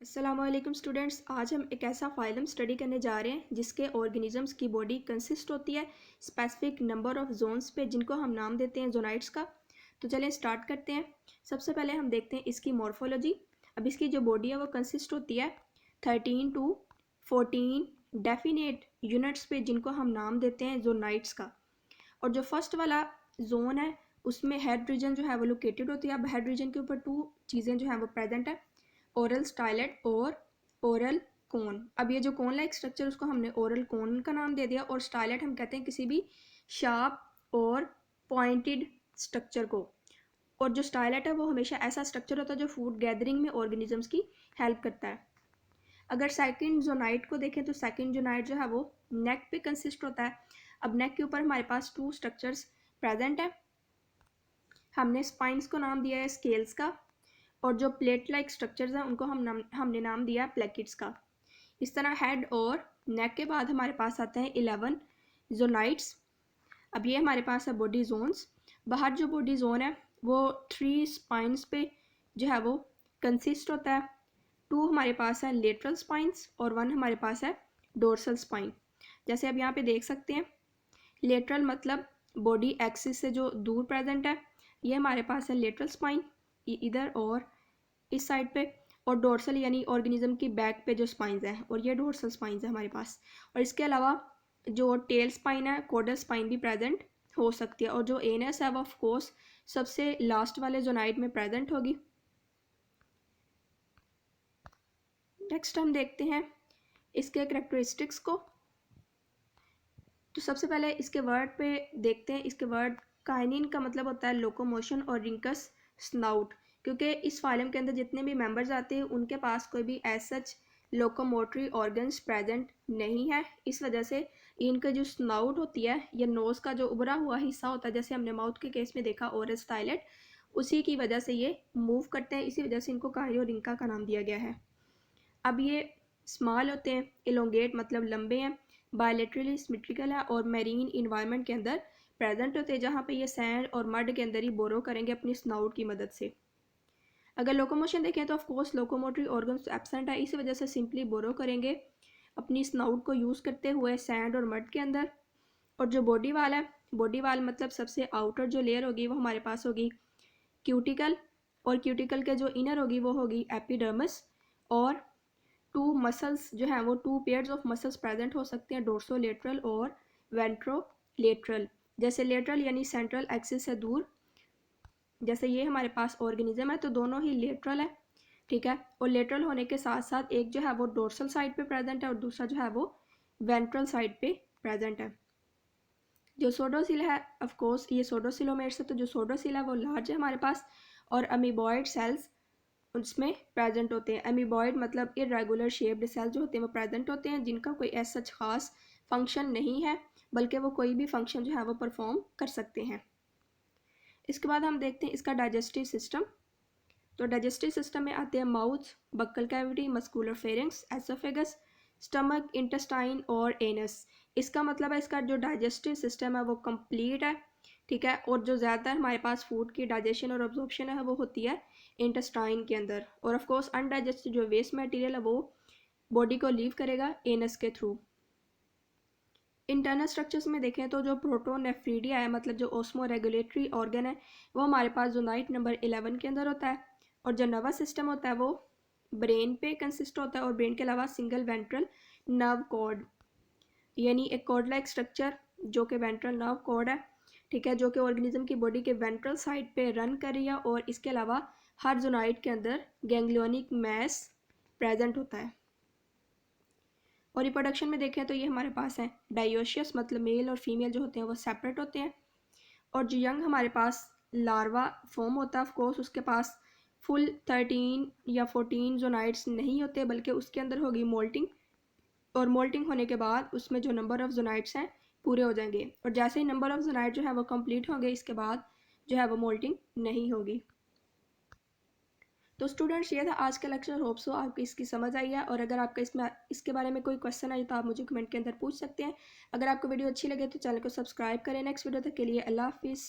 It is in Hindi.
अस्सलामुअलैकुम स्टूडेंट्स, आज हम एक ऐसा फाइलम स्टडी करने जा रहे हैं जिसके ऑर्गेनिजम्स की बॉडी कंसिस्ट होती है स्पेसिफिक नंबर ऑफ जोन्स पे, जिनको हम नाम देते हैं जोनाइट्स का। तो चलें स्टार्ट करते हैं। सबसे पहले हम देखते हैं इसकी मॉर्फोलॉजी। अब इसकी जो बॉडी है वो कंसिस्ट होती है 13 टू 14 डेफिनेट यूनिट्स पे, जिनको हम नाम देते हैं जोनाइट्स का। और जो फर्स्ट वाला जोन है उसमें हेड रीजन जो है वो लोकेटेड होती है। अब हेड रीजन के ऊपर टू चीज़ें जो हैं वो प्रेजेंट है, ओरल स्टाइलेट और ओरल कोन। अब ये जो कोन लाइक स्ट्रक्चर उसको हमने ओरल कोन का नाम दे दिया, और स्टाइलेट हम कहते हैं किसी भी शार्प और पॉइंटेड स्ट्रक्चर को। और जो स्टाइलेट है वो हमेशा ऐसा स्ट्रक्चर होता है जो फूड गैदरिंग में ऑर्गेनिजम्स की हेल्प करता है। अगर सेकंड जोनाइट को देखें तो सेकंड जोनाइट जो है वो नेक पे कंसिस्ट होता है। अब नेक के ऊपर हमारे पास टू स्ट्रक्चर्स प्रेजेंट है। हमने स्पाइंस को नाम दिया है स्केल्स का, और जो प्लेट लाइक स्ट्रक्चर्स हैं उनको हमने नाम दिया प्लेकिट्स का। इस तरह हेड और नेक के बाद हमारे पास आते हैं 11 जोनाइट्स। अब ये हमारे पास है बॉडी जोन्स। बाहर जो बॉडी जोन है वो 3 स्पाइंस पे जो है वो कंसिस्ट होता है। 2 हमारे पास है लेटरल स्पाइंस और 1 हमारे पास है डोर्सल स्पाइन। जैसे अब यहाँ पे देख सकते हैं, लेटरल मतलब बॉडी एक्सिस से जो दूर प्रेजेंट है, ये हमारे पास है लेटरल स्पाइन इधर और इस साइड पे। और डोर्सल यानी ऑर्गेनिज्म की बैक पे जो स्पाइंस है, और ये डोर्सल स्पाइंस है हमारे पास। और इसके अलावा जो टेल स्पाइन है, कोडल स्पाइन भी प्रेजेंट हो सकती है। और जो एनस है वो ऑफ कोर्स सबसे लास्ट वाले जोनाइट में प्रेजेंट होगी। नेक्स्ट हम देखते हैं इसके करेक्टरिस्टिक्स को। तो सबसे पहले इसके वर्ड पे देखते हैं। इसके वर्ड काइनिन का मतलब होता है लोकोमोशन और रिंकस स्नाउट, क्योंकि इस फाइलम के अंदर जितने भी मेंबर्स आते हैं उनके पास कोई भी as such locomotory organs present नहीं है। इस वजह से इनका जो स्नाउट होती है या नोज़ का जो उभरा हुआ हिस्सा होता है, जैसे हमने माउथ के केस में देखा ओरल स्टाइलेट, उसी की वजह से ये मूव करते हैं। इसी वजह से इनको काइनो रिंका का नाम दिया गया है। अब ये स्मॉल होते हैं, इलोंगेट मतलब लंबे हैं, बायलेटरली सिमेट्रिकल है और मैरीन इन्वायरमेंट के अंदर प्रेजेंट होते हैं, जहाँ पे ये सैंड और मड के अंदर ही बोरो करेंगे अपनी स्नाउट की मदद से। अगर लोकोमोशन देखें तो of course locomotory organs absent है, इसी वजह से सिंपली बोरो करेंगे अपनी स्नाउट को यूज़ करते हुए सैंड और मड के अंदर। और जो बॉडी वाल है, बॉडी वाल मतलब सबसे आउटर जो लेयर होगी वो हमारे पास होगी क्यूटिकल, और क्यूटिकल के जो इनर होगी वो होगी एपिडर्मिस। और टू मसल्स जो हैं वो two pairs of muscles present हो सकते हैं, डोर्सोलेटरल और वेंट्रोलेटरल। जैसे लेटरल यानी सेंट्रल एक्सिस से दूर, जैसे ये हमारे पास ऑर्गेनिज्म है तो दोनों ही लेटरल है, ठीक है। और लेटरल होने के साथ साथ एक जो है वो डोर्सल साइड पे प्रेजेंट है और दूसरा जो है वो वेंट्रल साइड पे प्रेजेंट है। जो सोडोसिल है, ऑफ कोर्स ये सोडोसिलोमेट्स है, तो जो सोडोसिल है वो लार्ज है हमारे पास, और अमीबॉइड सेल्स उसमें प्रेजेंट होते हैं। अमीबॉइड मतलब इरेगुलर शेप्ड सेल जो होते हैं वो प्रेजेंट होते हैं, जिनका कोई ऐसा खास फंक्शन नहीं है, बल्कि वो कोई भी फंक्शन जो है वो परफॉर्म कर सकते हैं। इसके बाद हम देखते हैं इसका डाइजेस्टिव सिस्टम। तो डाइजेस्टिव सिस्टम में आते हैं mouth, buccal cavity, muscular pharynx, oesophagus, stomach, intestine और एनस। इसका मतलब है इसका जो डाइजेस्टिव सिस्टम है वो कंप्लीट है, ठीक है। और जो ज़्यादातर हमारे पास फूड की डाइजेशन और अब्जॉर्प्शन है वो होती है इंटेस्टाइन के अंदर। और ऑफ कोर्स अनडाइजेस्टेड जो वेस्ट मटेरियल है वो बॉडी को लीव करेगा एनस के थ्रू। इंटरनल स्ट्रक्चर्स में देखें तो जो प्रोटोनेफ्रीडिया है, मतलब जो ओस्मो रेगुलेटरी ऑर्गन है, वो हमारे पास जोनाइट नंबर 11 के अंदर होता है। और जो नर्वस सिस्टम होता है वो ब्रेन पे कंसिस्ट होता है, और ब्रेन के अलावा सिंगल वेंट्रल नर्व कॉर्ड यानी एक कॉर्ड लाइक स्ट्रक्चर जो कि वेंट्रल नर्व कॉर्ड है, ठीक है, जो कि ऑर्गेनिज्म की बॉडी के वेंट्रल साइड पे रन कर रही है। और इसके अलावा हर जोनाइट के अंदर गैंग्लियोनिक मैस प्रेजेंट होता है। और रिप्रोडक्शन में देखें तो ये हमारे पास है डायोशियस, मतलब मेल और फीमेल जो होते हैं वो सेपरेट होते हैं। और जो यंग हमारे पास लार्वा फॉर्म होता है, ऑफ कोर्स उसके पास फुल 13 या 14 जोनाइट्स नहीं होते, बल्कि उसके अंदर होगी मोल्टिंग, और मोल्टिंग होने के बाद उसमें जो नंबर ऑफ जोनाइट्स हैं पूरे हो जाएंगे। और जैसे ही नंबर ऑफ जोनाइट जो है वो कंप्लीट होंगे, इसके बाद जो है वो मोल्टिंग नहीं होगी। तो स्टूडेंट्स ये था आज का लेक्चर। होप सो आपको इसकी समझ आई है, और अगर आपका इसमें इसके बारे में कोई क्वेश्चन आई तो आप मुझे कमेंट के अंदर पूछ सकते हैं। अगर आपको वीडियो अच्छी लगे तो चैनल को सब्सक्राइब करें। नेक्स्ट वीडियो तक के लिए अल्लाह हाफिज़।